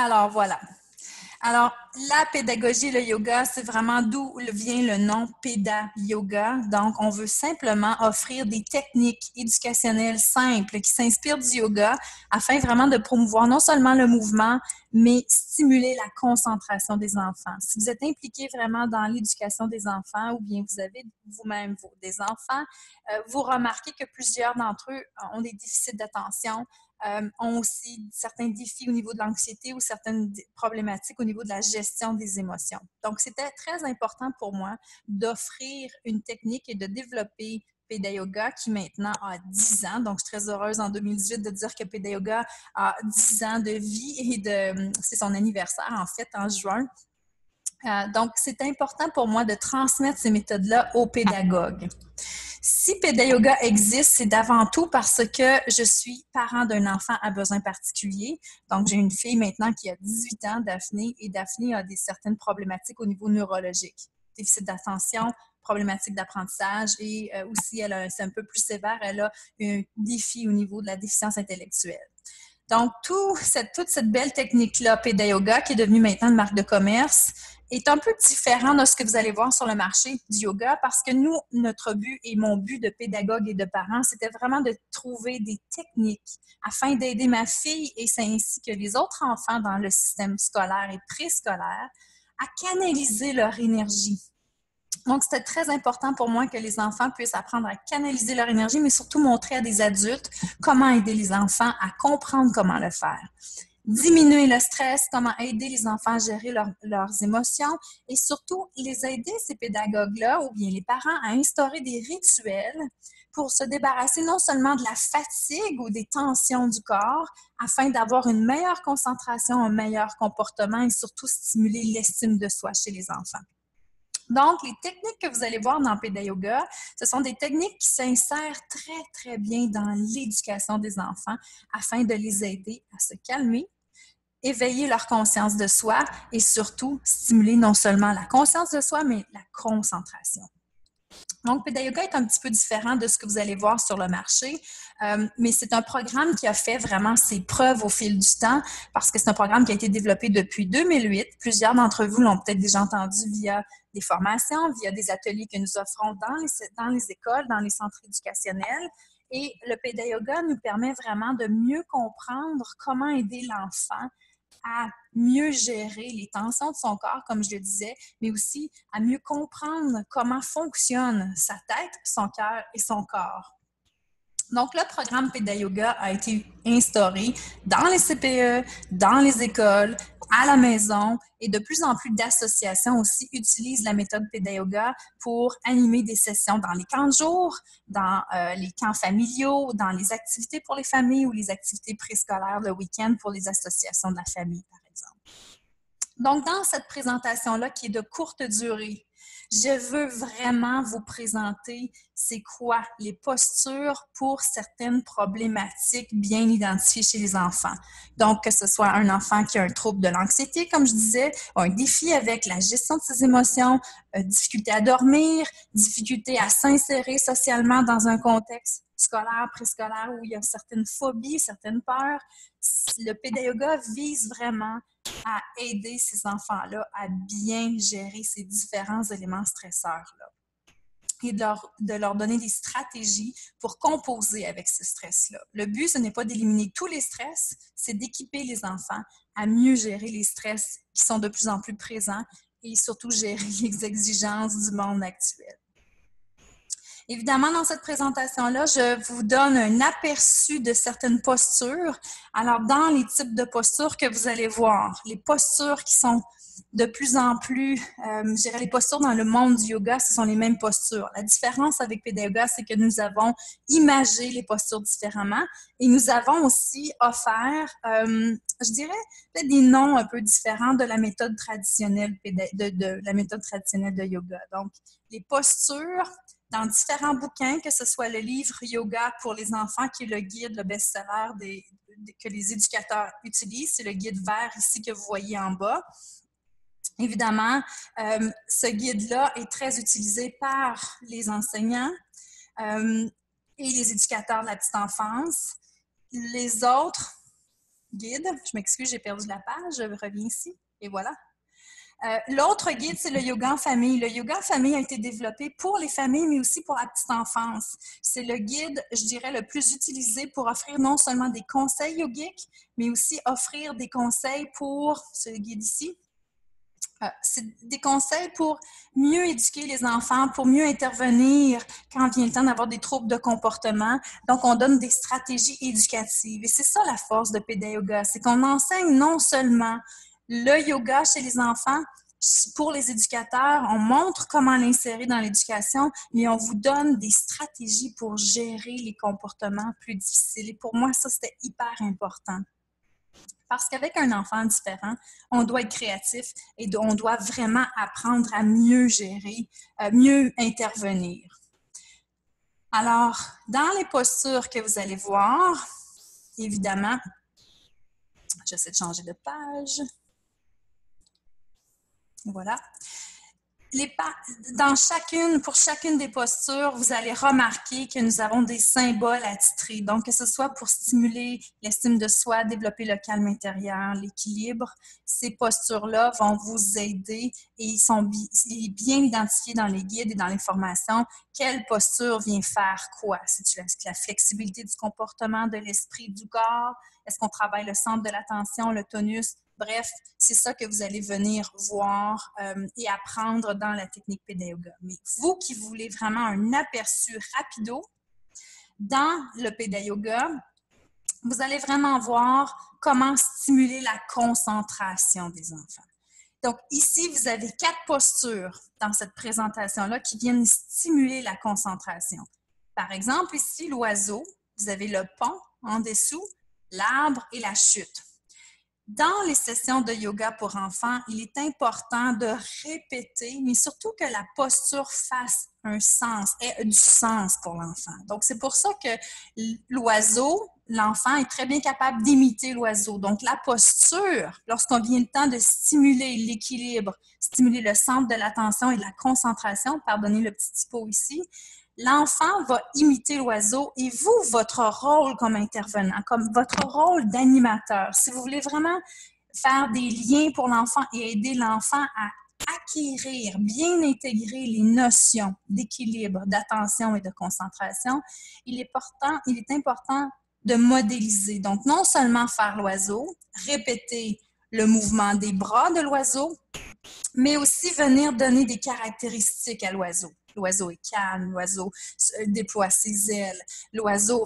Alors, voilà. Alors, la pédagogie, le yoga, c'est vraiment d'où vient le nom Péda Yoga. Donc, on veut simplement offrir des techniques éducationnelles simples qui s'inspirent du yoga afin vraiment de promouvoir non seulement le mouvement, mais stimuler la concentration des enfants. Si vous êtes impliqué vraiment dans l'éducation des enfants ou bien vous avez vous-même des enfants, vous remarquez que plusieurs d'entre eux ont des déficits d'attention, ont aussi certains défis au niveau de l'anxiété ou certaines problématiques au niveau de la gestion des émotions. Donc, c'était très important pour moi d'offrir une technique et de développer Péda Yoga qui maintenant a 10 ans. Donc, je suis très heureuse en 2018 de dire que Péda Yoga a 10 ans de vie et c'est son anniversaire en fait en juin. Donc, c'est important pour moi de transmettre ces méthodes-là aux pédagogues. Si Péda Yoga existe, c'est d'avant tout parce que je suis parent d'un enfant à besoins particuliers. Donc, j'ai une fille maintenant qui a 18 ans, Daphné, et Daphné a certaines problématiques au niveau neurologique. Déficit d'attention, problématique d'apprentissage et aussi, c'est un peu plus sévère, elle a un défi au niveau de la déficience intellectuelle. Donc, toute cette belle technique-là, Péda Yoga, qui est devenue maintenant une marque de commerce, est un peu différent de ce que vous allez voir sur le marché du yoga parce que nous, notre but et mon but de pédagogue et de parent, c'était vraiment de trouver des techniques afin d'aider ma fille et ainsi que les autres enfants dans le système scolaire et préscolaire à canaliser leur énergie. Donc, c'était très important pour moi que les enfants puissent apprendre à canaliser leur énergie, mais surtout montrer à des adultes comment aider les enfants à comprendre comment le faire. Diminuer le stress, comment aider les enfants à gérer leurs émotions et surtout les aider, ces pédagogues-là, ou bien les parents, à instaurer des rituels pour se débarrasser non seulement de la fatigue ou des tensions du corps, afin d'avoir une meilleure concentration, un meilleur comportement et surtout stimuler l'estime de soi chez les enfants. Donc, les techniques que vous allez voir dans Péda Yoga, ce sont des techniques qui s'insèrent très, très bien dans l'éducation des enfants afin de les aider à se calmer, éveiller leur conscience de soi et surtout stimuler non seulement la conscience de soi, mais la concentration. Donc, Péda Yoga est un petit peu différent de ce que vous allez voir sur le marché, mais c'est un programme qui a fait vraiment ses preuves au fil du temps parce que c'est un programme qui a été développé depuis 2008. Plusieurs d'entre vous l'ont peut-être déjà entendu via des formations, via des ateliers que nous offrons dans les écoles, dans les centres éducationnels. Et le Péda Yoga nous permet vraiment de mieux comprendre comment aider l'enfant à mieux gérer les tensions de son corps, comme je le disais, mais aussi à mieux comprendre comment fonctionne sa tête, son cœur et son corps. Donc, le programme Péda Yoga a été instauré dans les CPE, dans les écoles, à la maison et de plus en plus d'associations aussi utilisent la méthode Péda Yoga pour animer des sessions dans les camps de jour, dans les camps familiaux, dans les activités pour les familles ou les activités préscolaires le week-end pour les associations de la famille, par exemple. Donc, dans cette présentation-là qui est de courte durée, je veux vraiment vous présenter c'est quoi les postures pour certaines problématiques bien identifiées chez les enfants. Donc, que ce soit un enfant qui a un trouble de l'anxiété, comme je disais, un défi avec la gestion de ses émotions, difficulté à dormir, difficulté à s'insérer socialement dans un contexte scolaire, préscolaire où il y a certaines phobies, certaines peurs. Le Péda Yoga vise vraiment à aider ces enfants-là à bien gérer ces différents éléments stresseurs-là et de leur donner des stratégies pour composer avec ce stress-là. Le but, ce n'est pas d'éliminer tous les stress, c'est d'équiper les enfants à mieux gérer les stress qui sont de plus en plus présents et surtout gérer les exigences du monde actuel. Évidemment, dans cette présentation-là, je vous donne un aperçu de certaines postures. Alors, dans les types de postures que vous allez voir, les postures qui sont de plus en plus, je dirais les postures dans le monde du yoga, ce sont les mêmes postures. La différence avec Péda Yoga, c'est que nous avons imagé les postures différemment et nous avons aussi offert, je dirais, peut-être des noms un peu différents de la méthode traditionnelle de la méthode traditionnelle de yoga. Donc, les postures dans différents bouquins, que ce soit le livre Yoga pour les enfants, qui est le guide, le best-seller que les éducateurs utilisent. C'est le guide vert ici que vous voyez en bas. Évidemment, ce guide-là est très utilisé par les enseignants et les éducateurs de la petite enfance. Les autres guide. Je m'excuse, j'ai perdu la page. Je reviens ici. Et voilà. L'autre guide, c'est le yoga en famille. Le yoga en famille a été développé pour les familles, mais aussi pour la petite enfance. C'est le guide, je dirais, le plus utilisé pour offrir non seulement des conseils yogiques, mais aussi offrir des conseils pour, c'est le guide ici, c'est des conseils pour mieux éduquer les enfants, pour mieux intervenir quand vient le temps d'avoir des troubles de comportement. Donc, on donne des stratégies éducatives. Et c'est ça la force de Peda Yoga, c'est qu'on enseigne non seulement le yoga chez les enfants, pour les éducateurs, on montre comment l'insérer dans l'éducation, mais on vous donne des stratégies pour gérer les comportements plus difficiles. Et pour moi, ça, c'était hyper important. Parce qu'avec un enfant différent, on doit être créatif et on doit vraiment apprendre à mieux gérer, mieux intervenir. Alors, dans les postures que vous allez voir, évidemment, j'essaie de changer de page. Voilà. Pour chacune des postures, vous allez remarquer que nous avons des symboles attitrés. Donc, que ce soit pour stimuler l'estime de soi, développer le calme intérieur, l'équilibre, ces postures-là vont vous aider et ils sont bien identifiés dans les guides et dans les formations. Quelle posture vient faire quoi? C'est-tu la flexibilité du comportement, de l'esprit, du corps? Est-ce qu'on travaille le centre de l'attention, le tonus? Bref, c'est ça que vous allez venir voir et apprendre dans la technique Peda Yoga. Mais vous qui voulez vraiment un aperçu rapido, dans le Peda Yoga, vous allez vraiment voir comment stimuler la concentration des enfants. Donc ici, vous avez 4 postures dans cette présentation-là qui viennent stimuler la concentration. Par exemple, ici, l'oiseau, vous avez le pont en dessous, l'arbre et la chute. Dans les sessions de yoga pour enfants, il est important de répéter, mais surtout que la posture fasse un sens, ait du sens pour l'enfant. Donc, c'est pour ça que l'oiseau, l'enfant est très bien capable d'imiter l'oiseau. Donc, la posture, lorsqu'on vient le temps de stimuler l'équilibre, stimuler le centre de l'attention et de la concentration, pardonnez le petit typo ici, l'enfant va imiter l'oiseau et vous, votre rôle comme intervenant, comme votre rôle d'animateur, si vous voulez vraiment faire des liens pour l'enfant et aider l'enfant à acquérir, bien intégrer les notions d'équilibre, d'attention et de concentration, il est important de modéliser. Donc, non seulement faire l'oiseau, répéter le mouvement des bras de l'oiseau, mais aussi venir donner des caractéristiques à l'oiseau. L'oiseau est calme, l'oiseau déploie ses ailes, l'oiseau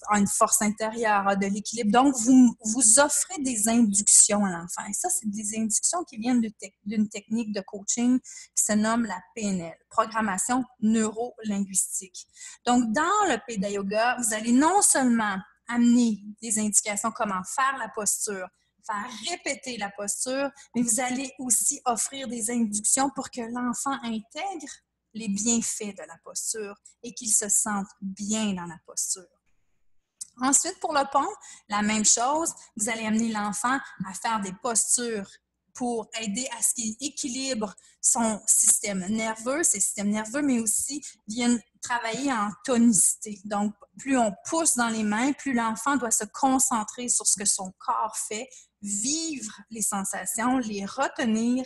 a une force intérieure, a de l'équilibre. Donc, vous offrez des inductions à l'enfant. Et ça, c'est des inductions qui viennent d'une technique de coaching qui se nomme la PNL, programmation neuro-linguistique. Donc, dans le Peda Yoga, vous allez non seulement amener des indications comment faire la posture, faire répéter la posture, mais vous allez aussi offrir des inductions pour que l'enfant intègre les bienfaits de la posture et qu'il se sente bien dans la posture. Ensuite, pour le pont, la même chose, vous allez amener l'enfant à faire des postures pour aider à ce qu'il équilibre son système nerveux, ses systèmes nerveux, mais aussi viennent travailler en tonicité. Donc, plus on pousse dans les mains, plus l'enfant doit se concentrer sur ce que son corps fait, vivre les sensations, les retenir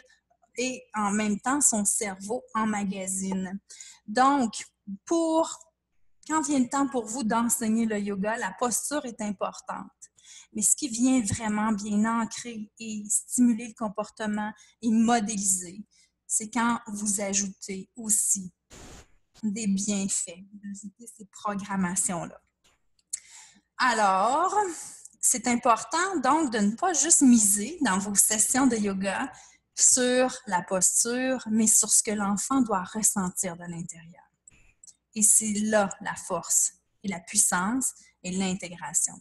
et en même temps, son cerveau emmagasine. Donc, quand vient le temps pour vous d'enseigner le yoga, la posture est importante. Mais ce qui vient vraiment bien ancrer et stimuler le comportement et modéliser, c'est quand vous ajoutez aussi des bienfaits, ces programmations-là. Alors, c'est important donc de ne pas juste miser dans vos sessions de yoga sur la posture, mais sur ce que l'enfant doit ressentir de l'intérieur. Et c'est là la force et la puissance et l'intégration.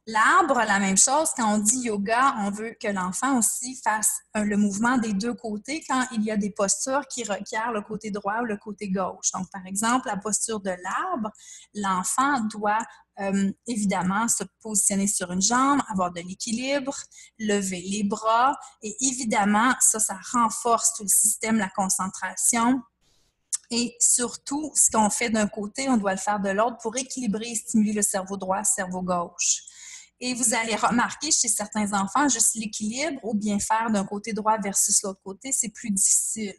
L'arbre, la même chose, quand on dit yoga, on veut que l'enfant aussi fasse le mouvement des deux côtés quand il y a des postures qui requièrent le côté droit ou le côté gauche. Donc, par exemple, la posture de l'arbre, l'enfant doit évidemment se positionner sur une jambe, avoir de l'équilibre, lever les bras et évidemment, ça renforce tout le système, la concentration. Et surtout, ce qu'on fait d'un côté, on doit le faire de l'autre pour équilibrer et stimuler le cerveau droit, le cerveau gauche. Et vous allez remarquer chez certains enfants, juste l'équilibre ou bien faire d'un côté droit versus l'autre côté, c'est plus difficile.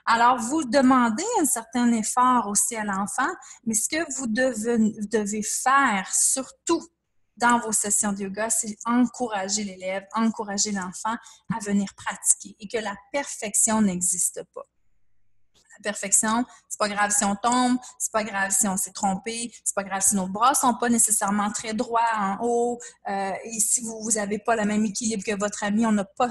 Alors, vous demandez un certain effort aussi à l'enfant, mais ce que vous devez faire, surtout dans vos sessions de yoga, c'est encourager l'élève, encourager l'enfant à venir pratiquer et que la perfection n'existe pas. La perfection, c'est pas grave si on tombe, c'est pas grave si on s'est trompé, c'est pas grave si nos bras sont pas nécessairement très droits en haut, et si vous avez pas le même équilibre que votre ami, on n'a pas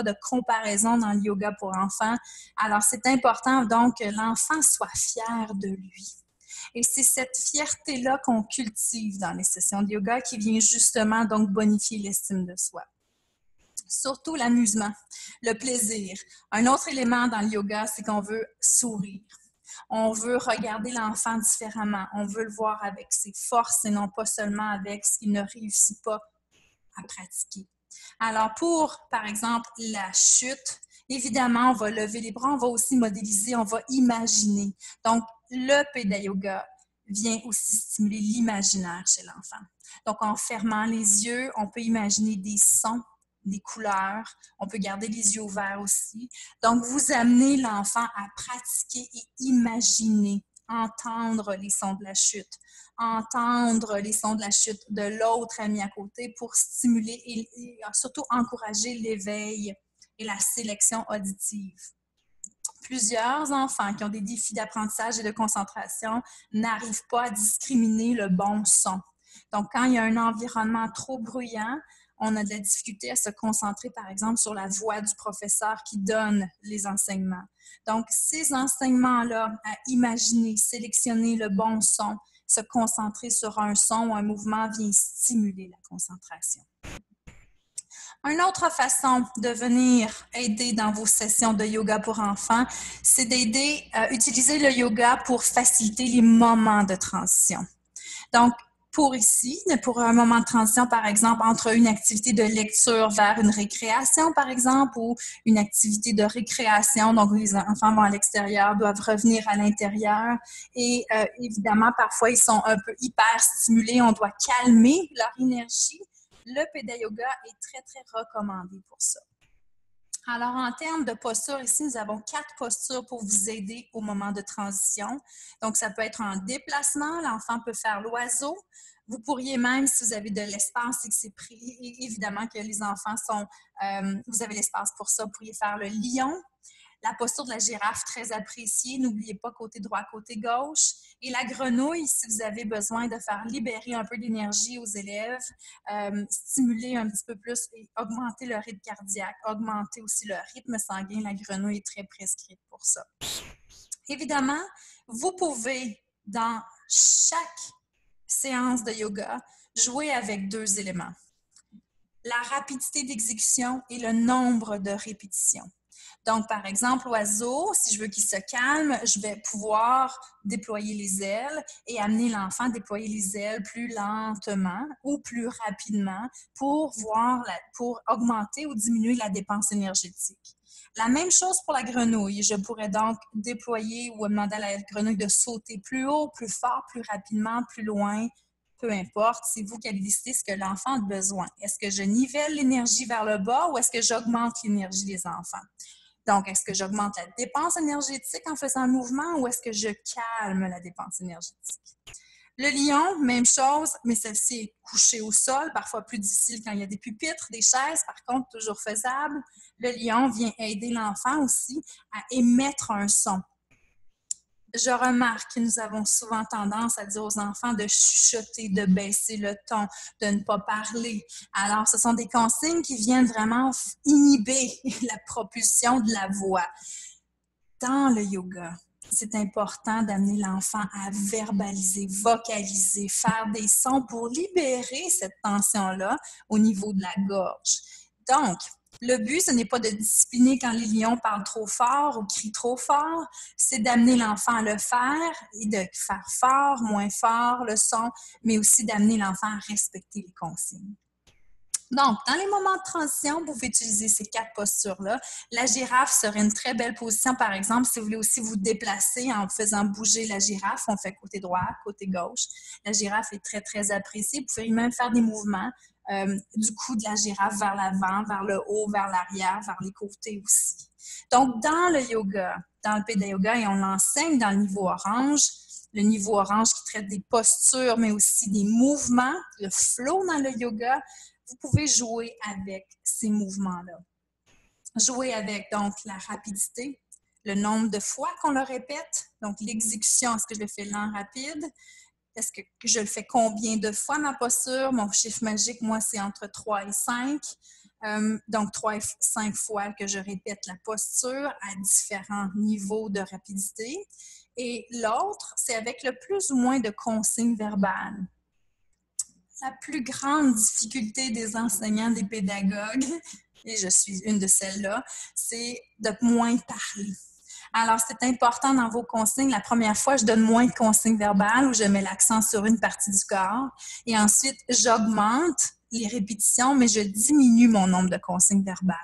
de comparaison dans le yoga pour enfants. Alors, c'est important donc que l'enfant soit fier de lui. Et c'est cette fierté-là qu'on cultive dans les sessions de yoga qui vient justement donc bonifier l'estime de soi. Surtout l'amusement, le plaisir. Un autre élément dans le yoga, c'est qu'on veut sourire. On veut regarder l'enfant différemment. On veut le voir avec ses forces et non pas seulement avec ce qu'il ne réussit pas à pratiquer. Alors pour, par exemple, la chute, évidemment, on va lever les bras, on va aussi modéliser, on va imaginer. Donc, le Pitta Yoga vient aussi stimuler l'imaginaire chez l'enfant. Donc, en fermant les yeux, on peut imaginer des sons, des couleurs. On peut garder les yeux ouverts aussi. Donc, vous amenez l'enfant à pratiquer et imaginer, entendre les sons de la chute, entendre les sons de la chute de l'autre ami à côté pour stimuler et surtout encourager l'éveil et la sélection auditive. Plusieurs enfants qui ont des défis d'apprentissage et de concentration n'arrivent pas à discriminer le bon son. Donc, quand il y a un environnement trop bruyant, on a de la difficulté à se concentrer, par exemple, sur la voix du professeur qui donne les enseignements. Donc, ces enseignements-là, à imaginer, sélectionner le bon son, se concentrer sur un son ou un mouvement vient stimuler la concentration. Une autre façon de venir aider dans vos sessions de yoga pour enfants, c'est d'aider à utiliser le yoga pour faciliter les moments de transition. Donc, pour un moment de transition, par exemple, entre une activité de lecture vers une récréation, par exemple, ou une activité de récréation, donc les enfants vont à l'extérieur, doivent revenir à l'intérieur et évidemment, parfois, ils sont un peu hyper stimulés, on doit calmer leur énergie. Le Pitta Yoga est très, très recommandé pour ça. Alors, en termes de posture, ici, nous avons 4 postures pour vous aider au moment de transition. Donc, ça peut être en déplacement. L'enfant peut faire l'oiseau. Vous pourriez même, si vous avez de l'espace et que c'est pris, évidemment que les enfants sont... vous avez l'espace pour ça, vous pourriez faire le lion. La posture de la girafe, très appréciée. N'oubliez pas côté droit, côté gauche. Et la grenouille, si vous avez besoin de faire libérer un peu d'énergie aux élèves, stimuler un petit peu plus et augmenter le rythme cardiaque, augmenter aussi le rythme sanguin. La grenouille est très prescrite pour ça. Évidemment, vous pouvez, dans chaque séance de yoga, jouer avec 2 éléments. La rapidité d'exécution et le nombre de répétitions. Donc, par exemple, l'oiseau, si je veux qu'il se calme, je vais pouvoir déployer les ailes et amener l'enfant à déployer les ailes plus lentement ou plus rapidement pour augmenter ou diminuer la dépense énergétique. La même chose pour la grenouille. Je pourrais donc déployer ou demander à la grenouille de sauter plus haut, plus fort, plus rapidement, plus loin. Peu importe, c'est vous qui allez décider ce que l'enfant a besoin. Est-ce que je nivelle l'énergie vers le bas ou est-ce que j'augmente l'énergie des enfants? Donc, est-ce que j'augmente la dépense énergétique en faisant un mouvement ou est-ce que je calme la dépense énergétique? Le lion, même chose, mais celle-ci est couchée au sol, parfois plus difficile quand il y a des pupitres, des chaises, par contre, toujours faisable. Le lion vient aider l'enfant aussi à émettre un son. Je remarque que nous avons souvent tendance à dire aux enfants de chuchoter, de baisser le ton, de ne pas parler. Alors, ce sont des consignes qui viennent vraiment inhiber la propulsion de la voix. Dans le yoga, c'est important d'amener l'enfant à verbaliser, vocaliser, faire des sons pour libérer cette tension-là au niveau de la gorge. Donc, le but, ce n'est pas de discipliner quand les lions parlent trop fort ou crient trop fort, c'est d'amener l'enfant à le faire et de faire fort, moins fort le son, mais aussi d'amener l'enfant à respecter les consignes. Donc, dans les moments de transition, vous pouvez utiliser ces 4 postures-là. La girafe serait une très belle position, par exemple, si vous voulez aussi vous déplacer en faisant bouger la girafe. On fait côté droit, côté gauche. La girafe est très, très appréciée. Vous pouvez même faire des mouvements du cou de la girafe vers l'avant, vers le haut, vers l'arrière, vers les côtés aussi. Donc, dans le yoga, dans le Pitta Yoga, et on l'enseigne dans le niveau orange qui traite des postures, mais aussi des mouvements, le flow dans le yoga, vous pouvez jouer avec ces mouvements-là. Jouer avec, donc, la rapidité, le nombre de fois qu'on le répète, donc l'exécution, est-ce que je le fais lent, rapide? Est-ce que je le fais combien de fois ma posture? Mon chiffre magique, moi, c'est entre 3 et 5. Donc, 3 et 5 fois que je répète la posture à différents niveaux de rapidité. Et l'autre, c'est avec le plus ou moins de consignes verbales. La plus grande difficulté des enseignants, des pédagogues, et je suis une de celles-là, c'est de moins parler. Alors, c'est important dans vos consignes. La première fois, je donne moins de consignes verbales où je mets l'accent sur une partie du corps. Et ensuite, j'augmente les répétitions, mais je diminue mon nombre de consignes verbales.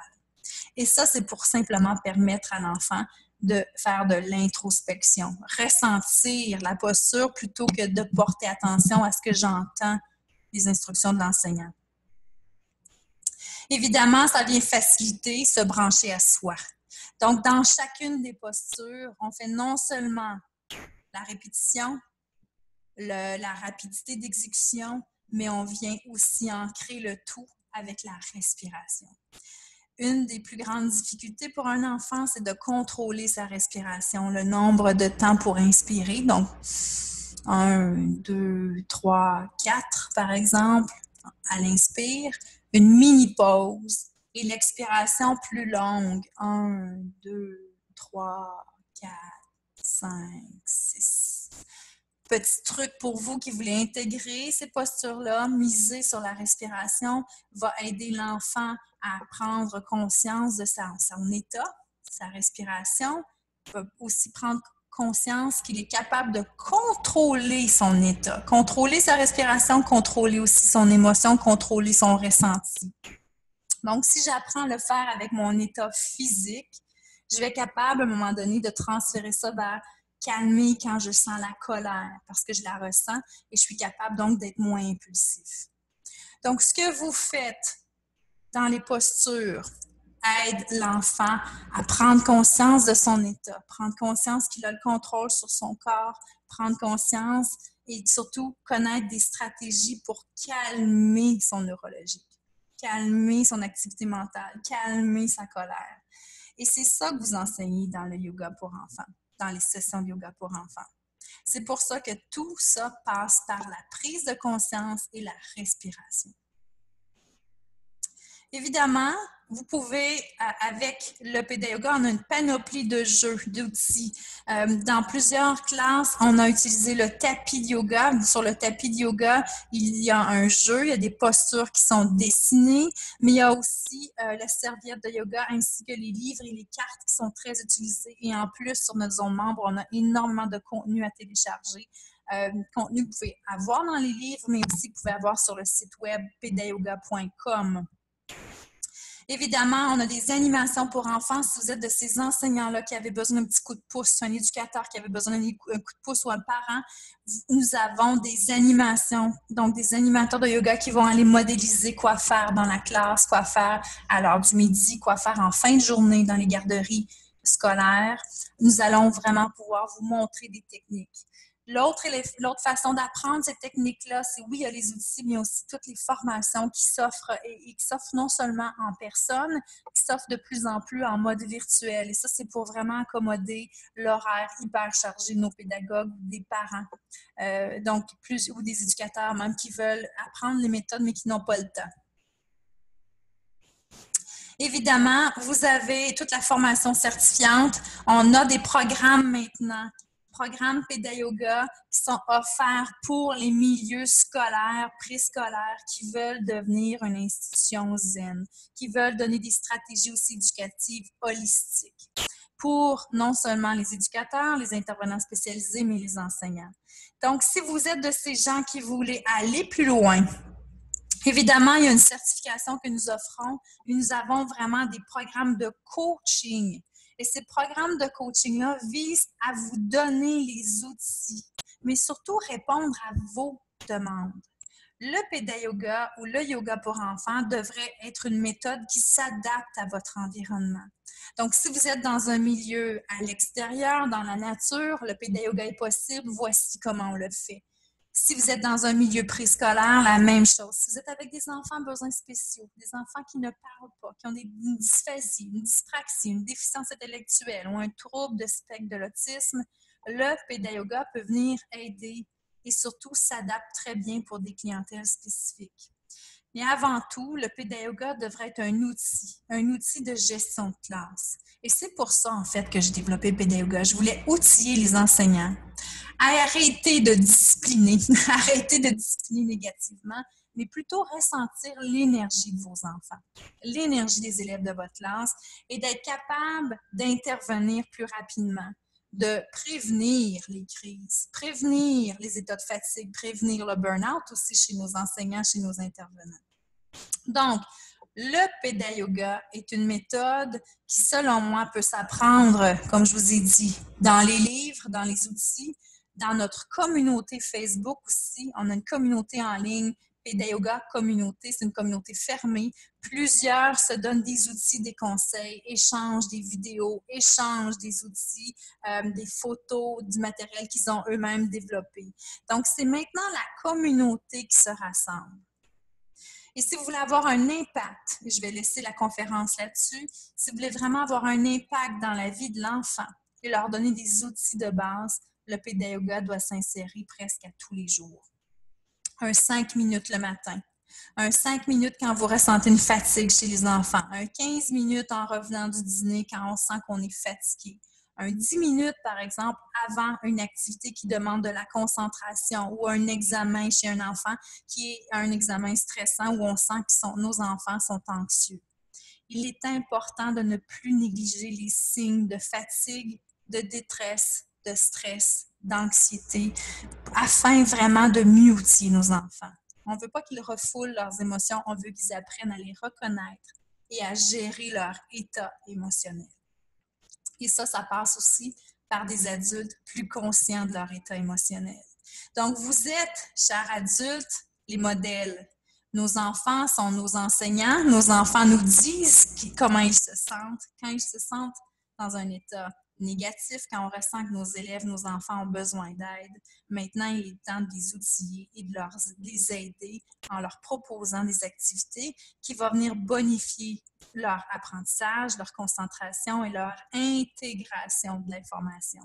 Et ça, c'est pour simplement permettre à l'enfant de faire de l'introspection, ressentir la posture plutôt que de porter attention à ce que j'entends des instructions de l'enseignant. Évidemment, ça vient faciliter se brancher à soi. Donc, dans chacune des postures, on fait non seulement la répétition, la rapidité d'exécution, mais on vient aussi ancrer le tout avec la respiration. Une des plus grandes difficultés pour un enfant, c'est de contrôler sa respiration, le nombre de temps pour inspirer. Donc, 1, 2, 3, 4, par exemple, à l'inspire, une mini-pause et l'expiration plus longue. 1, 2, 3, 4, 5, 6. Petit truc pour vous qui voulez intégrer ces postures-là, miser sur la respiration va aider l'enfant à prendre conscience de son état, sa respiration. Il va aussi prendre conscience qu'il est capable de contrôler son état, contrôler sa respiration, contrôler aussi son émotion, contrôler son ressenti. Donc, si j'apprends à le faire avec mon état physique, je vais être capable à un moment donné de transférer ça vers calmer quand je sens la colère parce que je la ressens et je suis capable donc d'être moins impulsif. Donc, ce que vous faites dans les postures aide l'enfant à prendre conscience de son état, prendre conscience qu'il a le contrôle sur son corps, prendre conscience et surtout connaître des stratégies pour calmer son neurologie, calmer son activité mentale, calmer sa colère. Et c'est ça que vous enseignez dans le yoga pour enfants, dans les sessions de yoga pour enfants. C'est pour ça que tout ça passe par la prise de conscience et la respiration. Évidemment, vous pouvez, avec le Pitta Yoga, on a une panoplie de jeux, d'outils. Dans plusieurs classes, on a utilisé le tapis de yoga. Sur le tapis de yoga, il y a un jeu, il y a des postures qui sont dessinées, mais il y a aussi la serviette de yoga ainsi que les livres et les cartes qui sont très utilisés. Et en plus, sur notre zone membre, on a énormément de contenu à télécharger. Contenu que vous pouvez avoir dans les livres, mais aussi que vous pouvez avoir sur le site web pittayoga.com. Évidemment, on a des animations pour enfants. Si vous êtes de ces enseignants-là qui avaient besoin d'un petit coup de pouce, un éducateur qui avait besoin d'un coup de pouce ou un parent, nous avons des animations, donc des animateurs de yoga qui vont aller modéliser quoi faire dans la classe, quoi faire à l'heure du midi, quoi faire en fin de journée dans les garderies scolaires. Nous allons vraiment pouvoir vous montrer des techniques. L'autre façon d'apprendre ces techniques-là, c'est oui, il y a les outils, mais aussi toutes les formations qui s'offrent et qui s'offrent non seulement en personne, qui s'offrent de plus en plus en mode virtuel. Et ça, c'est pour vraiment accommoder l'horaire hyper chargé de nos pédagogues ou des parents. Ou des éducateurs même qui veulent apprendre les méthodes, mais qui n'ont pas le temps. Évidemment, vous avez toute la formation certifiante. On a des programmes maintenant, programmes Pitta Yoga qui sont offerts pour les milieux scolaires, préscolaires qui veulent devenir une institution zen, qui veulent donner des stratégies aussi éducatives holistiques pour non seulement les éducateurs, les intervenants spécialisés, mais les enseignants. Donc, si vous êtes de ces gens qui voulaient aller plus loin, évidemment, il y a une certification que nous offrons et nous avons vraiment des programmes de coaching. Et ces programmes de coaching-là visent à vous donner les outils, mais surtout répondre à vos demandes. Le Péda Yoga ou le yoga pour enfants devrait être une méthode qui s'adapte à votre environnement. Donc, si vous êtes dans un milieu à l'extérieur, dans la nature, le Péda Yoga est possible. Voici comment on le fait. Si vous êtes dans un milieu préscolaire, la même chose. Si vous êtes avec des enfants à besoins spéciaux, des enfants qui ne parlent pas, qui ont une dysphasie, une dyspraxie, une déficience intellectuelle ou un trouble de spectre de l'autisme, le Péda Yoga peut venir aider et surtout s'adapte très bien pour des clientèles spécifiques. Mais avant tout, le Péda Yoga devrait être un outil de gestion de classe. Et c'est pour ça, en fait, que j'ai développé Péda Yoga. Je voulais outiller les enseignants à arrêter de discipliner, arrêter de discipliner négativement, mais plutôt ressentir l'énergie de vos enfants, l'énergie des élèves de votre classe et d'être capable d'intervenir plus rapidement, de prévenir les crises, prévenir les états de fatigue, prévenir le burn-out aussi chez nos enseignants, chez nos intervenants. Donc, le Péda Yoga est une méthode qui, selon moi, peut s'apprendre, comme je vous ai dit, dans les livres, dans les outils, dans notre communauté Facebook aussi. On a une communauté en ligne, Péda Yoga Communauté, c'est une communauté fermée. Plusieurs se donnent des outils, des conseils, échangent des vidéos, échangent des outils, des photos, du matériel qu'ils ont eux-mêmes développé. Donc, c'est maintenant la communauté qui se rassemble. Et si vous voulez avoir un impact, et je vais laisser la conférence là-dessus, si vous voulez vraiment avoir un impact dans la vie de l'enfant et leur donner des outils de base, le Péda Yoga doit s'insérer presque à tous les jours. Un 5 minutes le matin, un 5 minutes quand vous ressentez une fatigue chez les enfants, un 15 minutes en revenant du dîner quand on sent qu'on est fatigué, un 10 minutes, par exemple, avant une activité qui demande de la concentration ou un examen chez un enfant qui est un examen stressant où on sent que nos enfants sont anxieux. Il est important de ne plus négliger les signes de fatigue, de détresse, de stress, d'anxiété, afin vraiment de mieux outiller nos enfants. On ne veut pas qu'ils refoulent leurs émotions, on veut qu'ils apprennent à les reconnaître et à gérer leur état émotionnel. Et ça passe aussi par des adultes plus conscients de leur état émotionnel. Donc, vous êtes, chers adultes, les modèles. Nos enfants sont nos enseignants. Nos enfants nous disent comment ils se sentent. Quand ils se sentent dans un état négatif, quand on ressent que nos élèves, nos enfants ont besoin d'aide, maintenant, il est temps de les outiller et de les aider en leur proposant des activités qui vont venir bonifier leur apprentissage, leur concentration et leur intégration de l'information.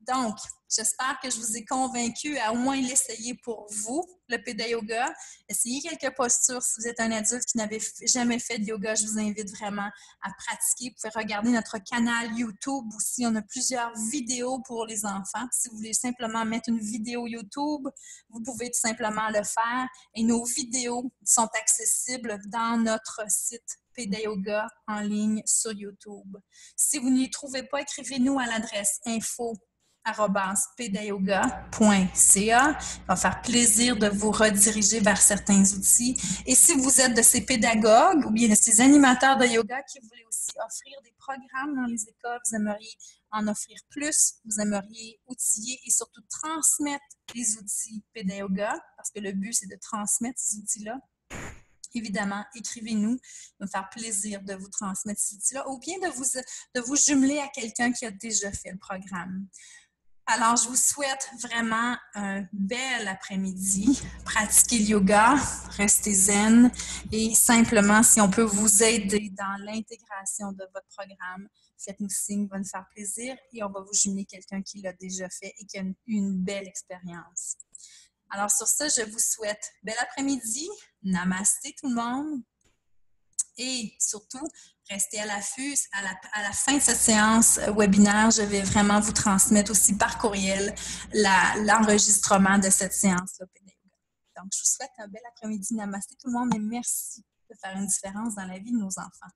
Donc, j'espère que je vous ai convaincu à au moins l'essayer pour vous, le Péda Yoga. Essayez quelques postures. Si vous êtes un adulte qui n'avait jamais fait de yoga, je vous invite vraiment à pratiquer. Vous pouvez regarder notre canal YouTube aussi. On a plusieurs vidéos pour les enfants. Si vous voulez simplement mettre une vidéo YouTube, vous pouvez tout simplement le faire. Et nos vidéos sont accessibles dans notre site Péda Yoga en ligne sur YouTube. Si vous n'y trouvez pas, écrivez-nous à l'adresse info@pedayoga.ca. Il va faire plaisir de vous rediriger vers certains outils. Et si vous êtes de ces pédagogues ou bien de ces animateurs de yoga qui voulaient aussi offrir des programmes dans les écoles, vous aimeriez en offrir plus, vous aimeriez outiller et surtout transmettre les outils Péda Yoga, parce que le but, c'est de transmettre ces outils-là. Évidemment, écrivez-nous. Ça va me faire plaisir de vous transmettre ces outils-là ou bien de vous jumeler à quelqu'un qui a déjà fait le programme. Alors, je vous souhaite vraiment un bel après-midi. Pratiquez le yoga, restez zen et simplement, si on peut vous aider dans l'intégration de votre programme, faites-nous signe, ça va nous faire plaisir et on va vous jumeler quelqu'un qui l'a déjà fait et qui a eu une belle expérience. Alors, sur ça, je vous souhaite bel après-midi. Namasté tout le monde. Et surtout, restez à l'affût. À la fin de cette séance webinaire, je vais vraiment vous transmettre aussi par courriel l'enregistrement de cette séance-là. Donc, je vous souhaite un bel après-midi. Namasté tout le monde et merci de faire une différence dans la vie de nos enfants.